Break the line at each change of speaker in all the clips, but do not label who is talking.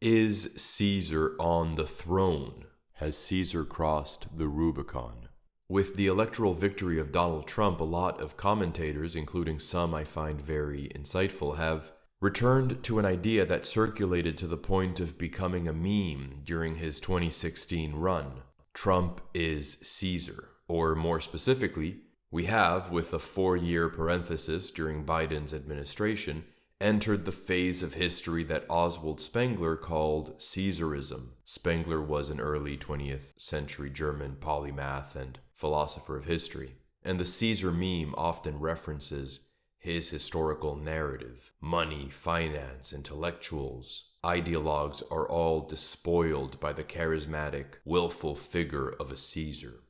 Is Caesar on the throne? Has Caesar crossed the Rubicon? With the electoral victory of Donald Trump, a lot of commentators, including some I find very insightful, have returned to an idea that circulated to the point of becoming a meme during his 2016 run. Trump is Caesar. Or more specifically, we have, with a 4-year parenthesis during Biden's administration, entered the phase of history that Oswald Spengler called Caesarism. Spengler was an early 20th century German polymath and philosopher of history, and the Caesar meme often references his historical narrative. Money, finance, intellectuals, ideologues are all despoiled by the charismatic, willful figure of a Caesar.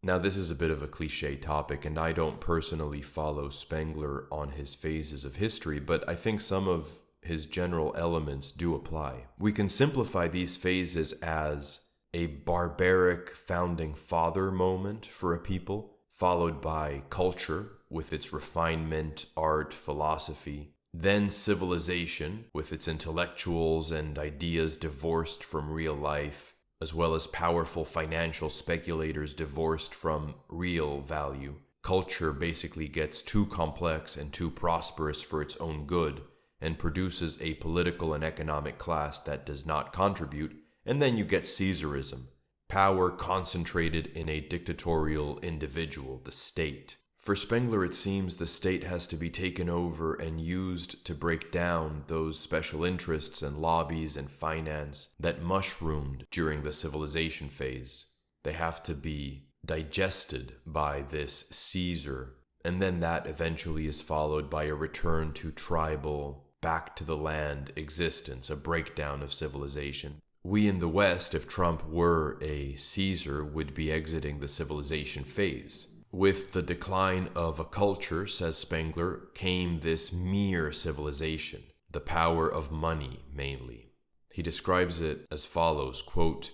Now, this is a bit of a cliche topic, and I don't personally follow Spengler on his phases of history, but I think some of his general elements do apply. We can simplify these phases as a barbaric founding father moment for a people, followed by culture with its refinement, art, philosophy, then civilization with its intellectuals and ideas divorced from real life, as well as powerful financial speculators divorced from real value. Culture basically gets too complex and too prosperous for its own good and produces a political and economic class that does not contribute, and then you get Caesarism, power concentrated in a dictatorial individual, the state. For Spengler, it seems the state has to be taken over and used to break down those special interests and lobbies and finance that mushroomed during the civilization phase. They have to be digested by this Caesar, and then that eventually is followed by a return to tribal, back to the land existence, a breakdown of civilization. We in the West, if Trump were a Caesar, would be exiting the civilization phase. With the decline of a culture, says Spengler, came this mere civilization, the power of money mainly. He describes it as follows, quote,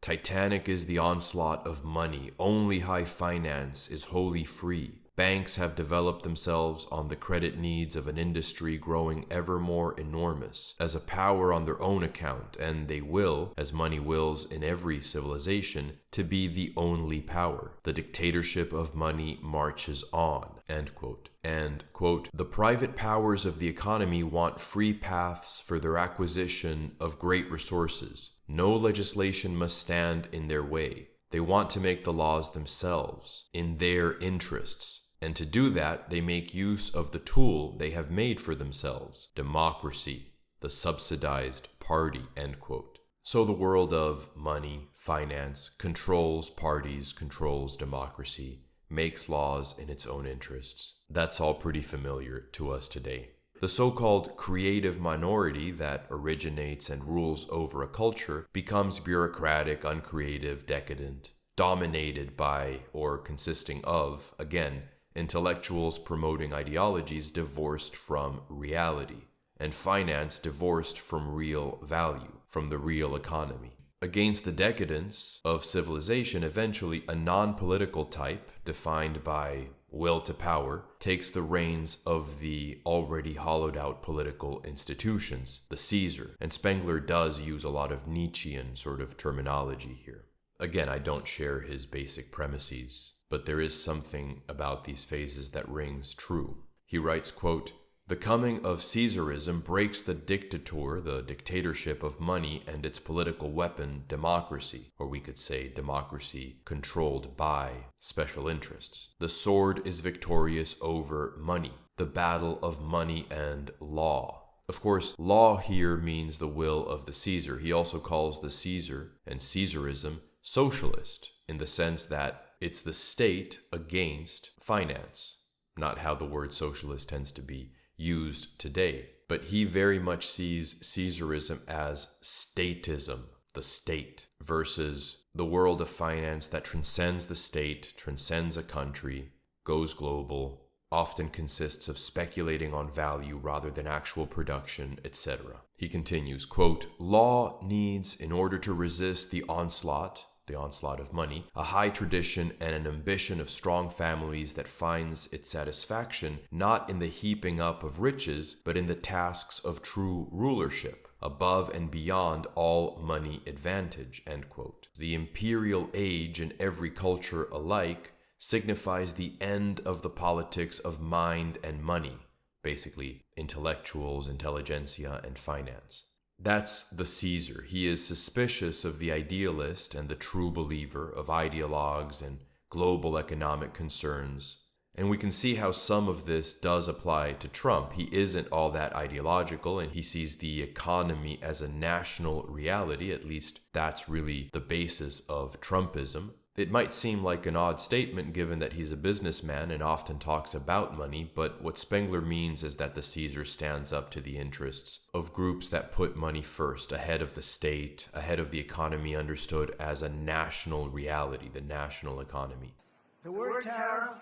"Titanic is the onslaught of money. Only high finance is wholly free. Banks have developed themselves on the credit needs of an industry growing ever more enormous, as a power on their own account, and they will, as money wills in every civilization, to be the only power. The dictatorship of money marches on," end quote. And, quote, "The private powers of the economy want free paths for their acquisition of great resources. No legislation must stand in their way. They want to make the laws themselves, in their interests. And to do that, they make use of the tool they have made for themselves, democracy, the subsidized party," end quote. So the world of money, finance, controls parties, controls democracy, makes laws in its own interests. That's all pretty familiar to us today. The so-called creative minority that originates and rules over a culture becomes bureaucratic, uncreative, decadent, dominated by or consisting of, again, intellectuals promoting ideologies divorced from reality, and finance divorced from real value, from the real economy. Against the decadence of civilization, eventually a non-political type, defined by will to power, takes the reins of the already hollowed out political institutions, the Caesar. And Spengler does use a lot of Nietzschean sort of terminology here. Again, I don't share his basic premises, but there is something about these phases that rings true. He writes, quote, "The coming of Caesarism breaks the dictator, the dictatorship of money and its political weapon, democracy," or we could say democracy controlled by special interests. "The sword is victorious over money, the battle of money and law." Of course, law here means the will of the Caesar. He also calls the Caesar and Caesarism socialist, in the sense that it's the state against finance, not how the word socialist tends to be used today. But he very much sees Caesarism as statism, the state, versus the world of finance that transcends the state, transcends a country, goes global, often consists of speculating on value rather than actual production, etc. He continues, quote, "Law needs, in order to resist the onslaught the onslaught of money, a high tradition and an ambition of strong families that finds its satisfaction not in the heaping up of riches, but in the tasks of true rulership, above and beyond all money advantage, end quote. The imperial age in every culture alike signifies the end of the politics of mind and money, basically intellectuals, intelligentsia, and finance. That's the Caesar. He is suspicious of the idealist and the true believer, of ideologues and global economic concerns. And we can see how some of this does apply to Trump. He isn't all that ideological, and he sees the economy as a national reality. At least that's really the basis of Trumpism. It might seem like an odd statement given that he's a businessman and often talks about money, but what Spengler means is that the Caesar stands up to the interests of groups that put money first, ahead of the state, ahead of the economy understood as a national reality, the national economy.
The word tariff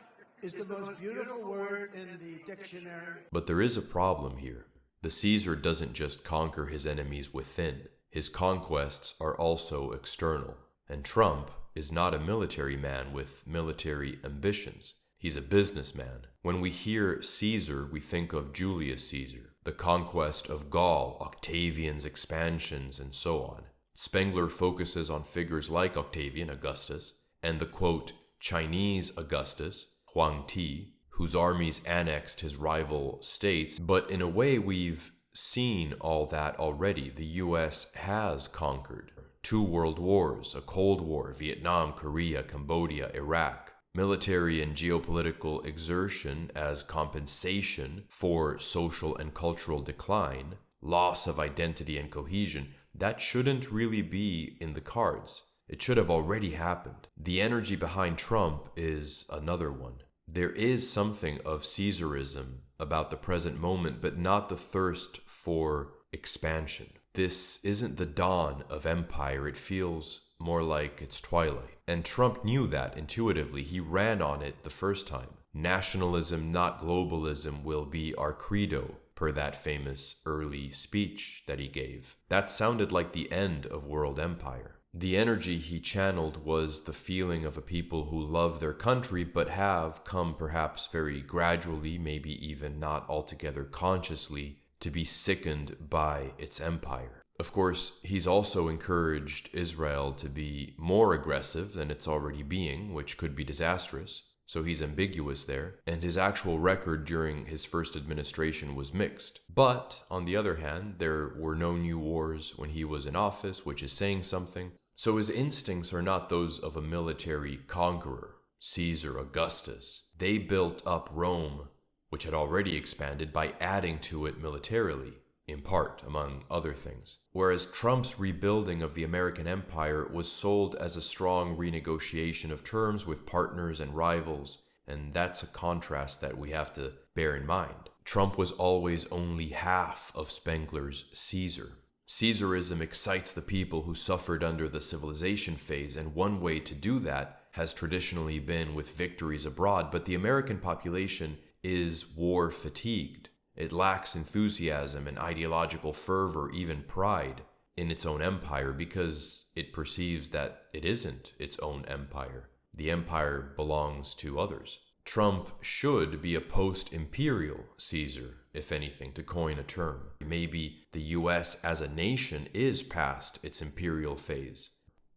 is the most beautiful word in the dictionary.
But there is a problem here. The Caesar doesn't just conquer his enemies within. His conquests are also external. And Trump is not a military man with military ambitions. He's a businessman. When we hear Caesar, we think of Julius Caesar, the conquest of Gaul, Octavian's expansions, and so on. Spengler focuses on figures like Octavian, Augustus, and the, quote, Chinese Augustus, Huang Ti, whose armies annexed his rival states. But in a way, we've seen all that already. The US has conquered 2 world wars, a Cold War, Vietnam, Korea, Cambodia, Iraq. Military and geopolitical exertion as compensation for social and cultural decline, loss of identity and cohesion, that shouldn't really be in the cards. It should have already happened. The energy behind Trump is another one. There is something of Caesarism about the present moment, but not the thirst for expansion. This isn't the dawn of empire. It feels more like its twilight. And Trump knew that intuitively. He ran on it the first time. Nationalism, not globalism, will be our credo, per that famous early speech that he gave. That sounded like the end of world empire. The energy he channeled was the feeling of a people who love their country but have come perhaps very gradually, maybe even not altogether consciously, to be sickened by its empire. Of course, he's also encouraged Israel to be more aggressive than it's already being, which could be disastrous, so he's ambiguous there, and his actual record during his first administration was mixed. But, on the other hand, there were no new wars when he was in office, which is saying something. So his instincts are not those of a military conqueror, Caesar, Augustus. They built up Rome, which had already expanded, by adding to it militarily, in part, among other things. Whereas Trump's rebuilding of the American empire was sold as a strong renegotiation of terms with partners and rivals, and that's a contrast that we have to bear in mind. Trump was always only half of Spengler's Caesar. Caesarism excites the people who suffered under the civilization phase, and one way to do that has traditionally been with victories abroad, but the American population is war fatigued. It lacks enthusiasm and ideological fervor, even pride, in its own empire because it perceives that it isn't its own empire. The empire belongs to others. Trump should be a post-imperial Caesar, if anything, to coin a term. Maybe the US as a nation is past its imperial phase.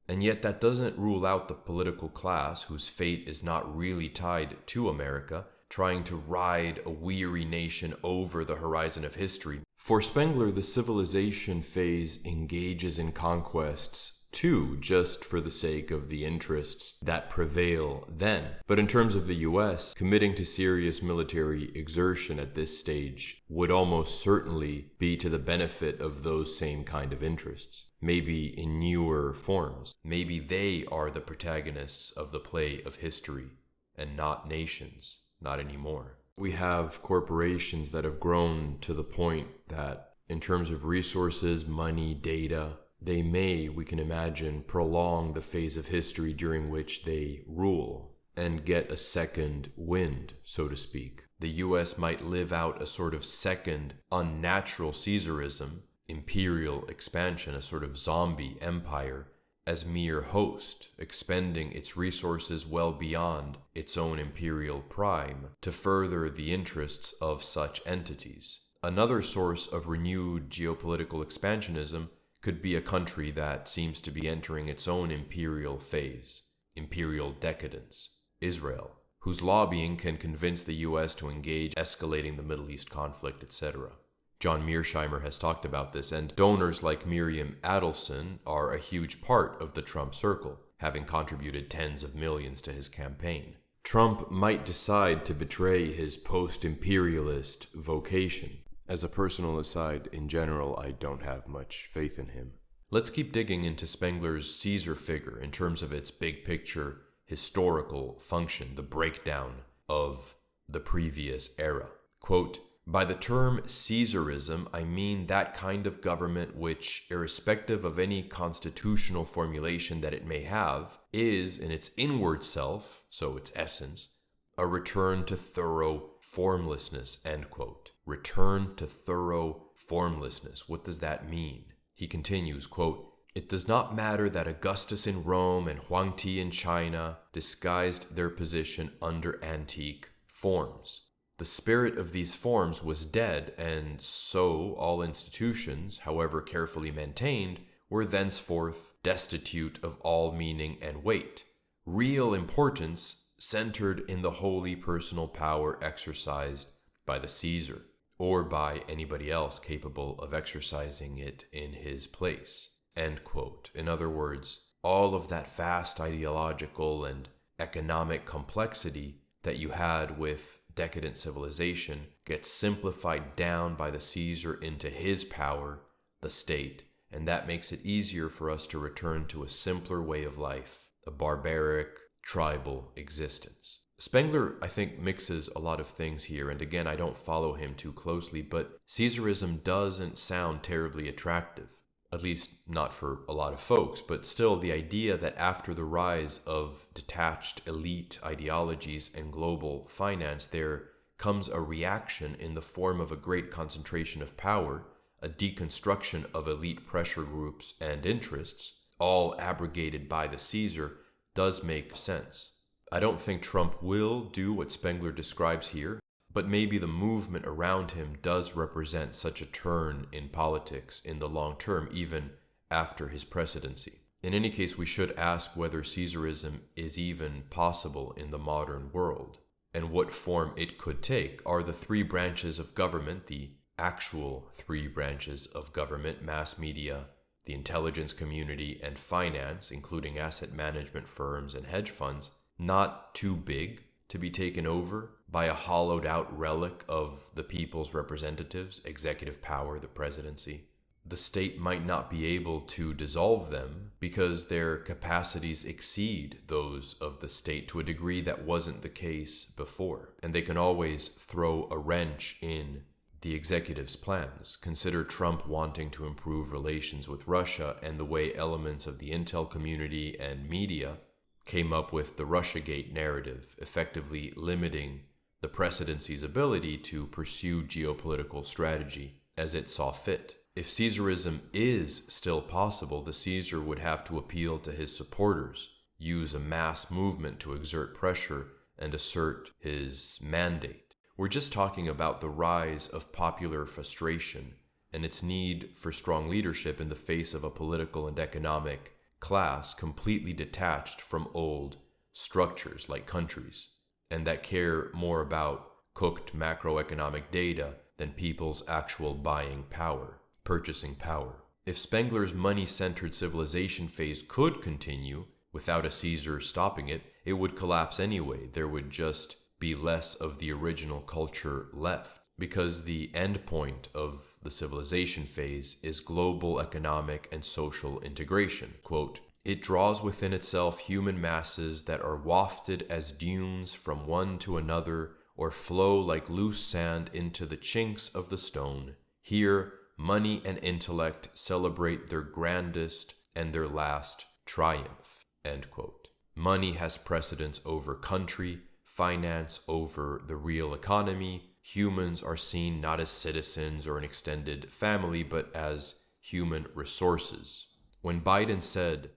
And yet that doesn't rule out the political class whose fate is not really tied to America, trying to ride a weary nation over the horizon of history. For Spengler, the civilization phase engages in conquests too, just for the sake of the interests that prevail then. But in terms of the US, committing to serious military exertion at this stage would almost certainly be to the benefit of those same kind of interests, maybe in newer forms. Maybe they are the protagonists of the play of history, and not nations. Not anymore. We have corporations that have grown to the point that, in terms of resources, money, data, they may, we can imagine, prolong the phase of history during which they rule and get a second wind, so to speak. The US might live out a sort of second unnatural Caesarism, imperial expansion, a sort of zombie empire, as mere host, expending its resources well beyond its own imperial prime to further the interests of such entities. Another source of renewed geopolitical expansionism could be a country that seems to be entering its own imperial phase, imperial decadence, Israel, whose lobbying can convince the US to engage escalating the Middle East conflict, etc. John Mearsheimer has talked about this, and donors like Miriam Adelson are a huge part of the Trump circle, having contributed tens of millions to his campaign. Trump might decide to betray his post-imperialist vocation. As a personal aside, in general, I don't have much faith in him. Let's keep digging into Spengler's Caesar figure in terms of its big picture historical function, the breakdown of the previous era. Quote, "By the term Caesarism, I mean that kind of government which, irrespective of any constitutional formulation that it may have, is, in its inward self, so its essence, a return to thorough formlessness," end quote. Return to thorough formlessness. What does that mean? He continues, quote, "It does not matter that Augustus in Rome and Huang Ti in China disguised their position under antique forms. The spirit of these forms was dead, and so all institutions, however carefully maintained, were thenceforth destitute of all meaning and weight. Real importance centered in the holy personal power exercised by the Caesar, or by anybody else capable of exercising it in his place." End quote. In other words, all of that vast ideological and economic complexity that you had with decadent civilization gets simplified down by the Caesar into his power, the state, and that makes it easier for us to return to a simpler way of life, a barbaric, tribal existence. Spengler, I think, mixes a lot of things here, and again, I don't follow him too closely, but Caesarism doesn't sound terribly attractive, at least not for a lot of folks, but still the idea that after the rise of detached elite ideologies and global finance, there comes a reaction in the form of a great concentration of power, a deconstruction of elite pressure groups and interests, all abrogated by the Caesar, does make sense. I don't think Trump will do what Spengler describes here, but maybe the movement around him does represent such a turn in politics in the long term, even after his presidency. In any case, we should ask whether Caesarism is even possible in the modern world, and what form it could take. Are the three branches of government, the actual three branches of government, mass media, the intelligence community, and finance, including asset management firms and hedge funds, not too big to be taken over by a hollowed out relic of the people's representatives, executive power, the presidency? The state might not be able to dissolve them because their capacities exceed those of the state to a degree that wasn't the case before. And they can always throw a wrench in the executive's plans. Consider Trump wanting to improve relations with Russia and the way elements of the intel community and media came up with the Russiagate narrative, effectively limiting the presidency's ability to pursue geopolitical strategy as it saw fit. If Caesarism is still possible, the Caesar would have to appeal to his supporters, use a mass movement to exert pressure and assert his mandate. We're just talking about the rise of popular frustration and its need for strong leadership in the face of a political and economic class completely detached from old structures like countries, and that care more about cooked macroeconomic data than people's actual buying power, purchasing power. If Spengler's money-centered civilization phase could continue without a Caesar stopping it, it would collapse anyway. There would just be less of the original culture left, because the end point of the civilization phase is global economic and social integration. Quote, "It draws within itself human masses that are wafted as dunes from one to another, or flow like loose sand into the chinks of the stone. Here, money and intellect celebrate their grandest and their last triumph." End quote. Money has precedence over country, finance over the real economy. Humans are seen not as citizens or an extended family, but as human resources. When Biden said,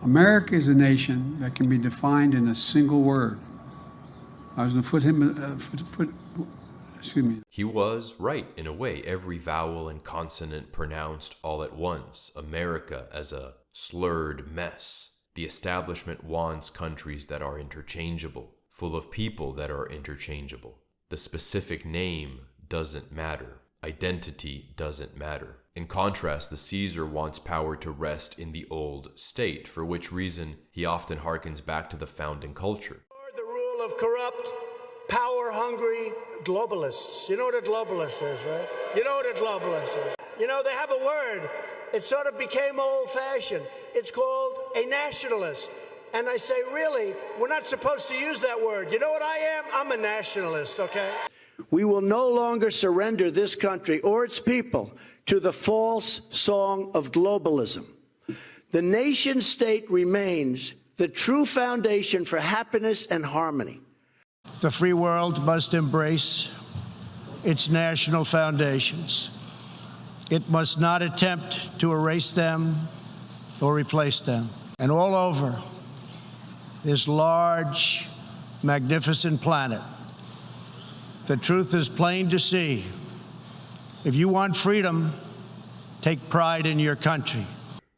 America is a nation that can be defined in a single word. I was going to excuse me.
He was right in a way. Every vowel and consonant pronounced all at once. America as a slurred mess. The establishment wants countries that are interchangeable, full of people that are interchangeable. The specific name doesn't matter. Identity doesn't matter. In contrast, the Caesar wants power to rest in the old state, for which reason he often harkens back to the founding culture.
The rule of corrupt, power-hungry globalists. You know what a globalist is, right? You know what a globalist is. You know, they have a word. It sort of became old-fashioned. It's called a nationalist. And I say, really, we're not supposed to use that word. You know what I am? I'm a nationalist, okay? We will no longer surrender this country or its people to the false song of globalism. The nation-state remains the true foundation for happiness and harmony. The free world must embrace its national foundations. It must not attempt to erase them or replace them. And all over this large, magnificent planet, the truth is plain to see. If you want freedom, take pride in your country.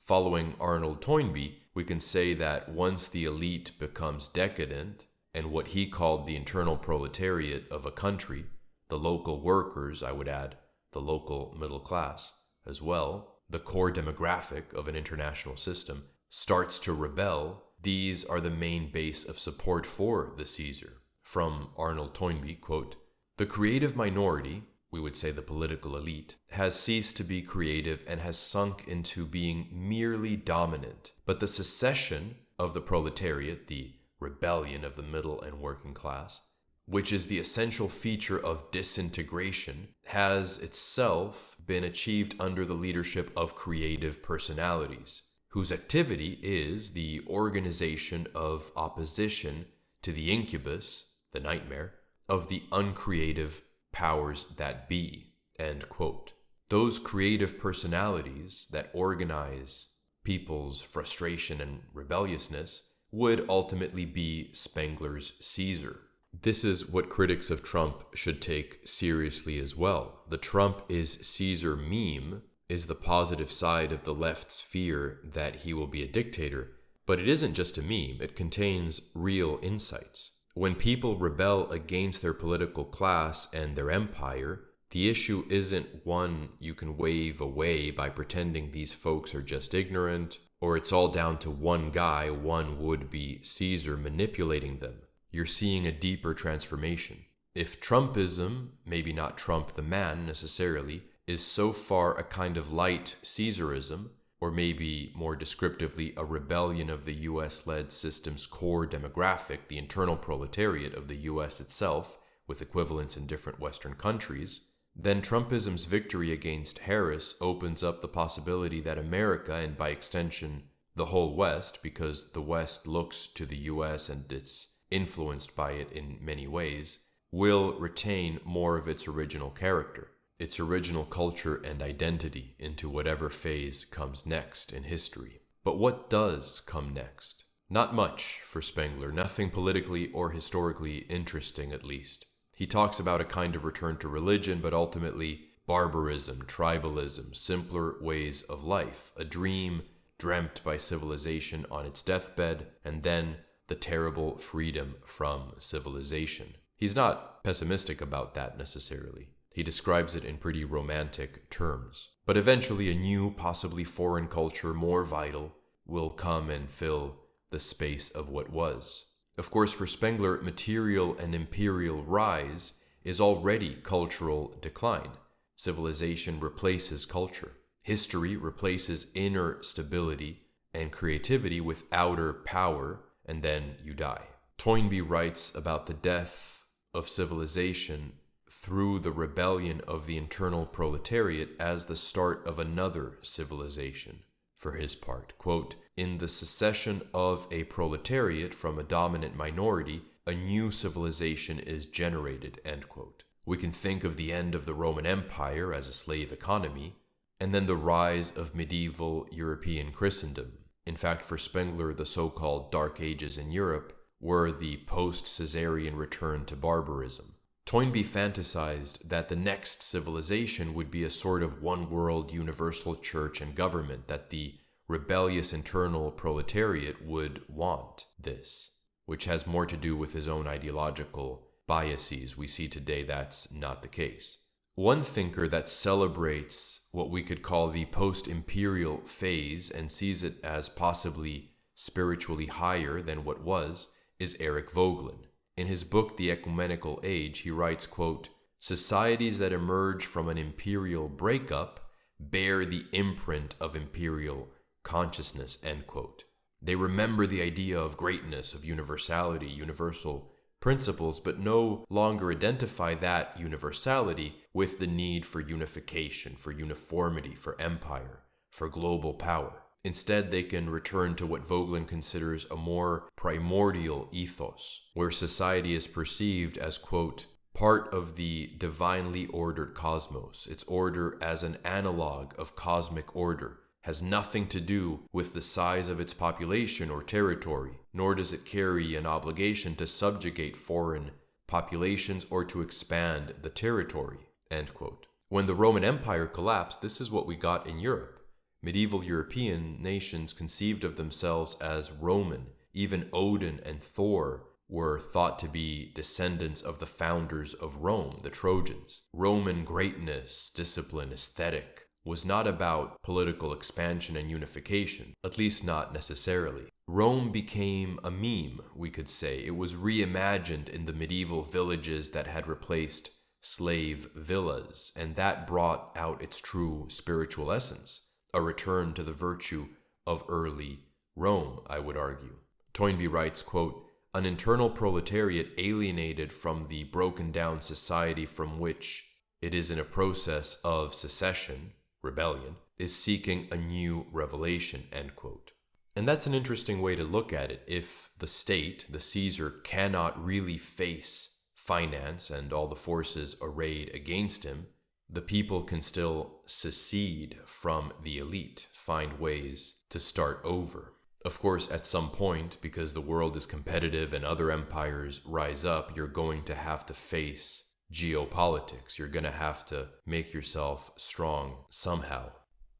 Following Arnold Toynbee, we can say that once the elite becomes decadent, and what he called the internal proletariat of a country, the local workers, I would add, the local middle class as well, the core demographic of an international system, starts to rebel, these are the main base of support for the Caesar. From Arnold Toynbee, quote, "The creative minority, we would say the political elite, has ceased to be creative and has sunk into being merely dominant. But the secession of the proletariat, the rebellion of the middle and working class, which is the essential feature of disintegration, has itself been achieved under the leadership of creative personalities, whose activity is the organization of opposition to the incubus, the nightmare, of the uncreative powers that be." End quote. Those creative personalities that organize people's frustration and rebelliousness would ultimately be Spengler's Caesar. This is what critics of Trump should take seriously as well. The Trump is Caesar meme is the positive side of the left's fear that he will be a dictator, but it isn't just a meme, it contains real insights. When people rebel against their political class and their empire, the issue isn't one you can wave away by pretending these folks are just ignorant, or it's all down to one guy, one would-be Caesar manipulating them. You're seeing a deeper transformation. If Trumpism, maybe not Trump the man necessarily, is so far a kind of light Caesarism, or maybe more descriptively a rebellion of the US-led system's core demographic, the internal proletariat of the US itself, with equivalents in different Western countries, then Trumpism's victory against Harris opens up the possibility that America, and by extension the whole West, because the West looks to the US and it's influenced by it in many ways, will retain more of its original character, its original culture and identity into whatever phase comes next in history. But what does come next? Not much for Spengler, nothing politically or historically interesting at least. He talks about a kind of return to religion, but ultimately barbarism, tribalism, simpler ways of life, a dream dreamt by civilization on its deathbed, and then the terrible freedom from civilization. He's not pessimistic about that necessarily. He describes it in pretty romantic terms. But eventually a new, possibly foreign culture, more vital, will come and fill the space of what was. Of course, for Spengler, material and imperial rise is already cultural decline. Civilization replaces culture. History replaces inner stability and creativity with outer power, and then you die. Toynbee writes about the death of civilization through the rebellion of the internal proletariat as the start of another civilization. For his part, quote, "In the secession of a proletariat from a dominant minority, a new civilization is generated," end quote. We can think of the end of the Roman Empire as a slave economy, and then the rise of medieval European Christendom. In fact, for Spengler, the so-called Dark Ages in Europe were the post-Caesarian return to barbarism. Toynbee fantasized that the next civilization would be a sort of one-world universal church and government, that the rebellious internal proletariat would want this, which has more to do with his own ideological biases. We see today that's not the case. One thinker that celebrates what we could call the post-imperial phase and sees it as possibly spiritually higher than what was is Eric Voegelin. In his book, The Ecumenical Age, he writes, quote, "Societies that emerge from an imperial breakup bear the imprint of imperial consciousness," end quote. They remember the idea of greatness, of universality, universal principles, but no longer identify that universality with the need for unification, for uniformity, for empire, for global power. Instead, they can return to what Voegelin considers a more primordial ethos, where society is perceived as, quote, part of the divinely ordered cosmos. Its order as an analog of cosmic order has nothing to do with the size of its population or territory, nor does it carry an obligation to subjugate foreign populations or to expand the territory, end quote. When the Roman Empire collapsed, this is what we got in Europe. Medieval European nations conceived of themselves as Roman. Even Odin and Thor were thought to be descendants of the founders of Rome, the Trojans. Roman greatness, discipline, aesthetic was not about political expansion and unification, at least not necessarily. Rome became a meme, we could say. It was reimagined in the medieval villages that had replaced slave villas, and that brought out its true spiritual essence. A return to the virtue of early Rome, I would argue. Toynbee writes, quote, "An internal proletariat alienated from the broken down society from which it is in a process of secession, rebellion, is seeking a new revelation," end quote. And that's an interesting way to look at it. If the state, the Caesar, cannot really face finance and all the forces arrayed against him, the people can still secede from the elite, find ways to start over. Of course, at some point, because the world is competitive and other empires rise up, you're going to have to face geopolitics. You're going to have to make yourself strong somehow.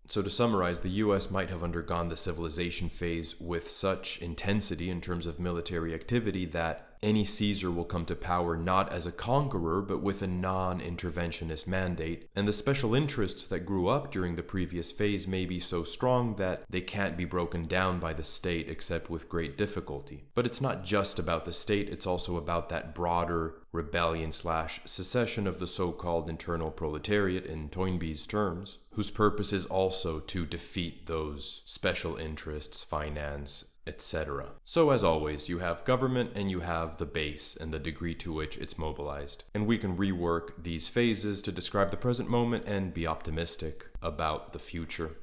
So to summarize, the US might have undergone the civilization phase with such intensity in terms of military activity that any Caesar will come to power not as a conqueror, but with a non-interventionist mandate, and the special interests that grew up during the previous phase may be so strong that they can't be broken down by the state except with great difficulty. But it's not just about the state, it's also about that broader rebellion/secession of the so-called internal proletariat, in Toynbee's terms, whose purpose is also to defeat those special interests, finance, etc. So as always, you have government and you have the base and the degree to which it's mobilized. And we can rework these phases to describe the present moment and be optimistic about the future.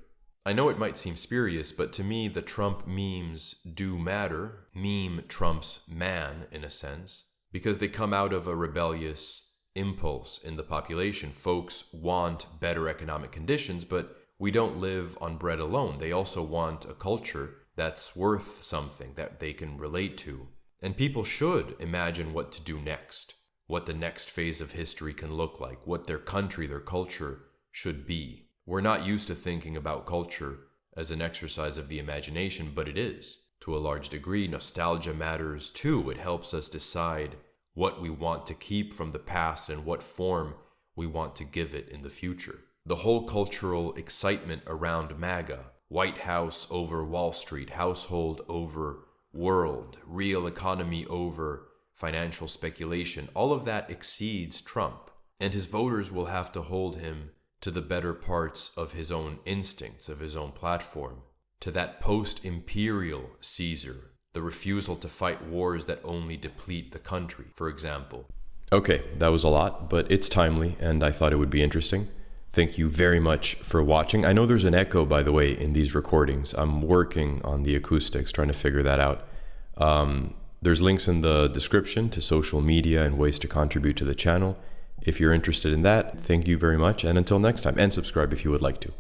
I know it might seem spurious, but to me the Trump memes do matter. Meme trumps man, in a sense, because they come out of a rebellious impulse in the population. Folks want better economic conditions, but we don't live on bread alone. They also want a culture that's worth something, that they can relate to. And people should imagine what to do next, what the next phase of history can look like, what their country, their culture should be. We're not used to thinking about culture as an exercise of the imagination, but it is. To a large degree, nostalgia matters too. It helps us decide what we want to keep from the past and what form we want to give it in the future. The whole cultural excitement around MAGA, White House over Wall Street, household over world, real economy over financial speculation, all of that exceeds Trump. And his voters will have to hold him to the better parts of his own instincts, of his own platform, to that post-imperial Caesar, the refusal to fight wars that only deplete the country, for example. Okay, that was a lot, but it's timely, and I thought it would be interesting. Thank you very much for watching. I know there's an echo, by the way, in these recordings. I'm working on the acoustics, trying to figure that out. There's links in the description to social media and ways to contribute to the channel. If you're interested in that, thank you very much, and until next time, and subscribe if you would like to.